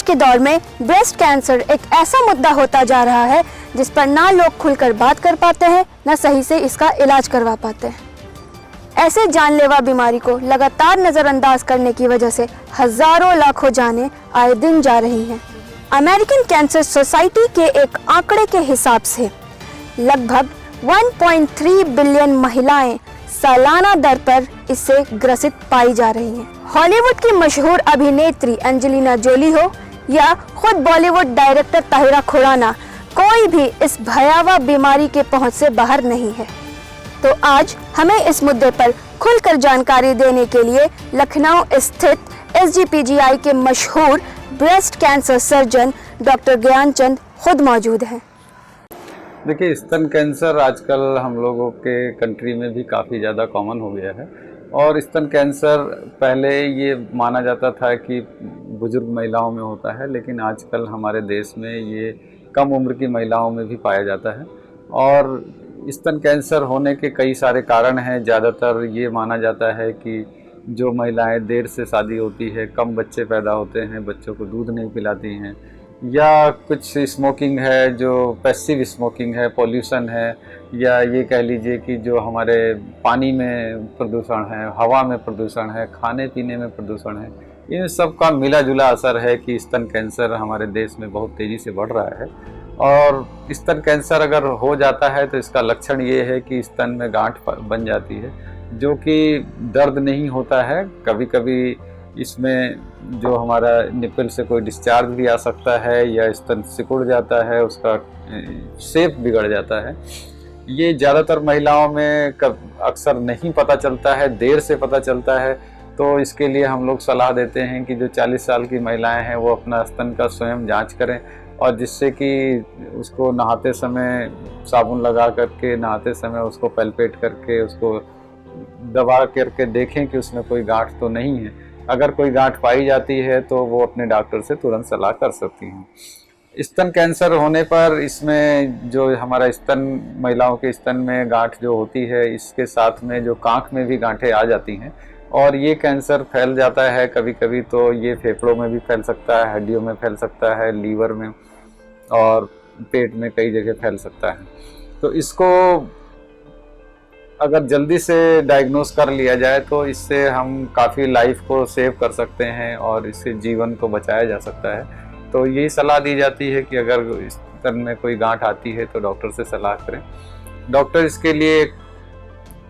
के दौर में ब्रेस्ट कैंसर एक ऐसा मुद्दा होता जा रहा है जिस पर ना लोग खुलकर बात कर पाते हैं, न सही से इसका इलाज करवा पाते हैं। ऐसे जानलेवा बीमारी को लगातार नजरअंदाज करने की वजह से हजारों लाखों जानें आए दिन जा रही हैं। अमेरिकन कैंसर सोसाइटी के एक आंकड़े के हिसाब से लगभग 1.3 बिलियन महिलाएं सालाना दर पर इससे ग्रसित पाई जा रही हैं। हॉलीवुड की मशहूर अभिनेत्री एंजेलिना जोली हो या खुद बॉलीवुड डायरेक्टर ताहिरा खुराना, कोई भी इस भयावह बीमारी के पहुंच से बाहर नहीं है। तो आज हमें इस मुद्दे पर खुलकर जानकारी देने के लिए लखनऊ स्थित SGPGI के मशहूर breast cancer surgeon doctor Gyanchand खुद मौजूद हैं। देखिए, स्तन कैंसर आजकल हम लोगों के कंट्री में भी काफ़ी ज़्यादा कॉमन हो गया है। और स्तन कैंसर पहले ये माना जाता था कि बुजुर्ग महिलाओं में होता है, लेकिन आजकल हमारे देश में ये कम उम्र की महिलाओं में भी पाया जाता है। और स्तन कैंसर होने के कई सारे कारण हैं। ज़्यादातर ये माना जाता है कि जो महिलाएं देर से शादी होती है, कम बच्चे पैदा होते हैं, बच्चों को दूध नहीं पिलाती हैं, या कुछ स्मोकिंग है जो पैसिव स्मोकिंग है, पॉल्यूशन है, या ये कह लीजिए कि जो हमारे पानी में प्रदूषण है, हवा में प्रदूषण है, खाने पीने में प्रदूषण है, इन सब का मिला जुला असर है कि स्तन कैंसर हमारे देश में बहुत तेज़ी से बढ़ रहा है। और स्तन कैंसर अगर हो जाता है तो इसका लक्षण ये है कि स्तन में गांठ बन जाती है, जो कि दर्द नहीं होता है। कभी कभी इसमें जो हमारा निपल से कोई डिस्चार्ज भी आ सकता है, या स्तन सिकुड़ जाता है, उसका शेप बिगड़ जाता है। ये ज़्यादातर महिलाओं में अक्सर नहीं पता चलता है, देर से पता चलता है। तो इसके लिए हम लोग सलाह देते हैं कि जो 40 साल की महिलाएं हैं वो अपना स्तन का स्वयं जांच करें, और जिससे कि उसको नहाते समय साबुन लगा करके, नहाते समय उसको पैल्पेट करके, उसको दबा करके देखें कि उसमें कोई गांठ तो नहीं है। अगर कोई गांठ पाई जाती है तो वो अपने डॉक्टर से तुरंत सलाह कर सकती हैं। स्तन कैंसर होने पर इसमें जो हमारा स्तन, महिलाओं के स्तन में गांठ जो होती है, इसके साथ में जो कांख में भी गांठें आ जाती हैं, और ये कैंसर फैल जाता है। कभी कभी तो ये फेफड़ों में भी फैल सकता है, हड्डियों में फैल सकता है, लीवर में और पेट में कई जगह फैल सकता है। तो इसको अगर जल्दी से डायग्नोस कर लिया जाए तो इससे हम काफ़ी लाइफ को सेव कर सकते हैं और इससे जीवन को बचाया जा सकता है। तो यही सलाह दी जाती है कि अगर स्तन में कोई गांठ आती है तो डॉक्टर से सलाह करें। डॉक्टर इसके लिए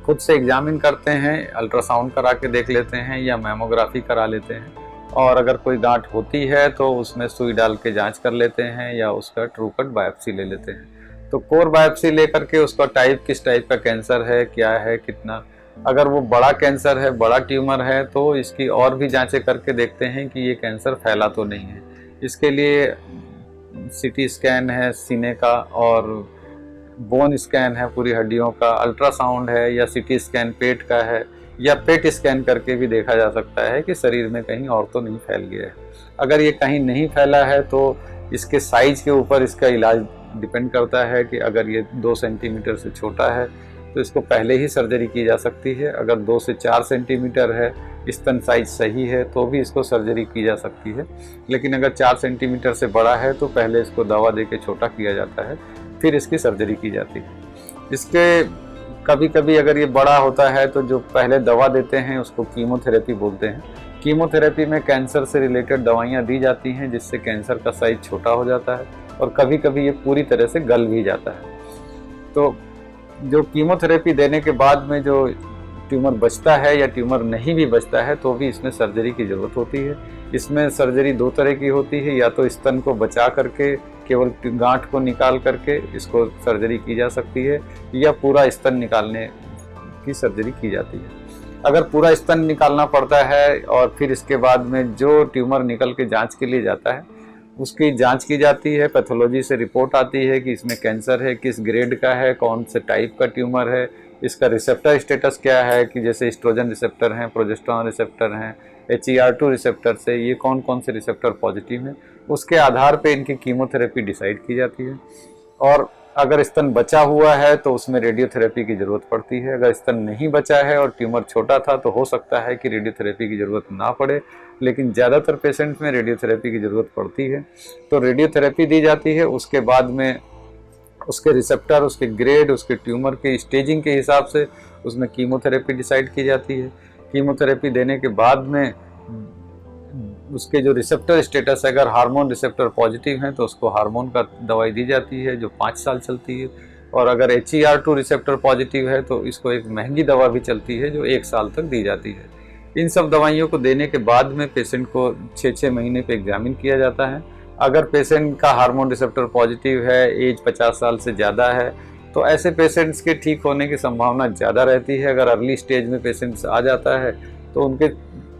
खुद से एग्जामिन करते हैं, अल्ट्रासाउंड करा के देख लेते हैं या मैमोग्राफी करा लेते हैं, और अगर कोई गांठ होती है तो उसमें सुई डाल के जांच कर लेते हैं या उसका ट्रू कट बायोप्सी ले लेते हैं। तो कोर बायोप्सी लेकर के उसका टाइप, किस टाइप का कैंसर है, क्या है, कितना, अगर वो बड़ा कैंसर है, बड़ा ट्यूमर है, तो इसकी और भी जांचें करके देखते हैं कि ये कैंसर फैला तो नहीं है। इसके लिए CT स्कैन है सीने का, और बोन स्कैन है पूरी हड्डियों का, अल्ट्रासाउंड है, या CT स्कैन पेट का है, या पेट स्कैन करके भी देखा जा सकता है कि शरीर में कहीं और तो नहीं फैल गया है। अगर ये कहीं नहीं फैला है तो इसके साइज के ऊपर इसका इलाज डिपेंड करता है कि अगर ये 2 सेंटीमीटर से छोटा है तो इसको पहले ही सर्जरी की जा सकती है। अगर 2 से 4 सेंटीमीटर है, स्तन साइज सही है, तो भी इसको सर्जरी की जा सकती है। लेकिन अगर 4 सेंटीमीटर से बड़ा है तो पहले इसको दवा दे के छोटा किया जाता है, फिर इसकी सर्जरी की जाती है। इसके कभी कभी अगर ये बड़ा होता है तो जो पहले दवा देते हैं उसको कीमोथेरेपी बोलते हैं। कीमोथेरेपी में कैंसर से रिलेटेड दवाइयाँ दी जाती हैं, जिससे कैंसर का साइज छोटा हो जाता है, और कभी कभी ये पूरी तरह से गल भी जाता है। तो जो कीमोथेरेपी देने के बाद में जो ट्यूमर बचता है या ट्यूमर नहीं भी बचता है तो भी इसमें सर्जरी की ज़रूरत होती है। इसमें सर्जरी 2 तरह की होती है, या तो स्तन को बचा करके केवल गांठ को निकाल करके इसको सर्जरी की जा सकती है, या पूरा स्तन निकालने की सर्जरी की जाती है। अगर पूरा स्तन निकालना पड़ता है और फिर इसके बाद में जो ट्यूमर निकल के जांच के लिए जाता है उसकी जांच की जाती है, पैथोलॉजी से रिपोर्ट आती है कि इसमें कैंसर है, किस ग्रेड का है, कौन से टाइप का ट्यूमर है, इसका रिसेप्टर स्टेटस क्या है, कि जैसे एस्ट्रोजन रिसेप्टर हैं, प्रोजेस्टेरोन रिसेप्टर हैं, HER2 रिसेप्टर से ये कौन कौन से रिसेप्टर पॉजिटिव हैं, उसके आधार पे इनकी कीमोथेरेपी डिसाइड की जाती है। और अगर स्तन बचा हुआ है तो उसमें रेडियोथेरेपी की ज़रूरत पड़ती है। अगर स्तन नहीं बचा है और ट्यूमर छोटा था तो हो सकता है कि रेडियोथेरेपी की ज़रूरत ना पड़े, लेकिन ज़्यादातर पेशेंट में रेडियोथेरेपी की ज़रूरत पड़ती है। तो रेडियोथेरेपी दी जाती है, उसके बाद में उसके रिसेप्टर, उसके ग्रेड, उसके ट्यूमर के स्टेजिंग के हिसाब से उसमें कीमोथेरेपी डिसाइड की जाती है। कीमोथेरेपी देने के बाद में उसके जो रिसेप्टर स्टेटस है, अगर हार्मोन रिसेप्टर पॉजिटिव हैं तो उसको हार्मोन का दवाई दी जाती है जो 5 साल चलती है, और अगर HER2 रिसेप्टर पॉजिटिव है तो इसको एक महंगी दवा भी चलती है जो 1 साल तक दी जाती है। इन सब दवाइयों को देने के बाद में पेशेंट को 6-6 महीने पे एग्जामिन किया जाता है। अगर पेशेंट का हार्मोन रिसेप्टर पॉजिटिव है, एज 50 साल से ज़्यादा है, तो ऐसे पेशेंट्स के ठीक होने की संभावना ज़्यादा रहती है। अगर अर्ली स्टेज में पेशेंट्स आ जाता है तो उनके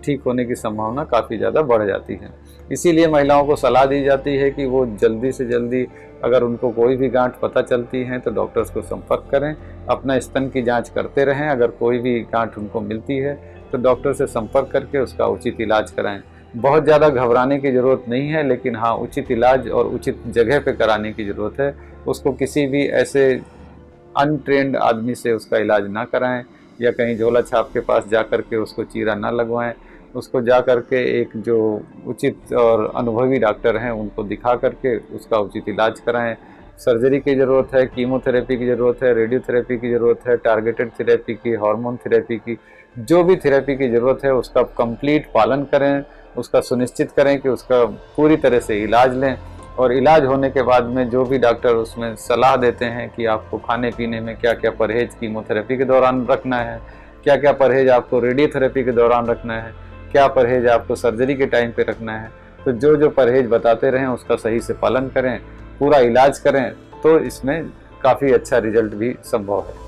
ठीक होने की संभावना काफ़ी ज़्यादा बढ़ जाती है। इसीलिए महिलाओं को सलाह दी जाती है कि वो जल्दी से जल्दी, अगर उनको कोई भी गांठ पता चलती है तो डॉक्टर्स को संपर्क करें, अपना स्तन की जांच करते रहें। अगर कोई भी गांठ उनको मिलती है तो डॉक्टर से संपर्क करके उसका उचित इलाज कराएं। बहुत ज़्यादा घबराने की ज़रूरत नहीं है, लेकिन हाँ, उचित इलाज और उचित जगह पे कराने की ज़रूरत है। उसको किसी भी ऐसे अनट्रेंड आदमी से उसका इलाज ना कराएं, या कहीं झोला छाप के पास जा कर के उसको चीरा ना लगवाएं। उसको जा कर के एक जो उचित और अनुभवी डॉक्टर हैं उनको दिखा करके उसका उचित इलाज कराएं। सर्जरी की ज़रूरत है, कीमोथेरेपी की ज़रूरत है, रेडियोथेरेपी की ज़रूरत है, टारगेटेड थेरेपी की, हार्मोन थेरेपी की, जो भी थेरेपी की ज़रूरत है उसका कंप्लीट पालन करें। उसका सुनिश्चित करें कि उसका पूरी तरह से इलाज लें, और इलाज होने के बाद में जो भी डॉक्टर उसमें सलाह देते हैं कि आपको खाने पीने में क्या क्या परहेज कीमोथेरेपी के दौरान रखना है, क्या क्या परहेज आपको रेडियोथेरेपी के दौरान रखना है, क्या परहेज आपको सर्जरी के टाइम पे रखना है, तो जो जो परहेज बताते रहें उसका सही से पालन करें, पूरा इलाज करें, तो इसमें काफ़ी अच्छा रिजल्ट भी संभव है।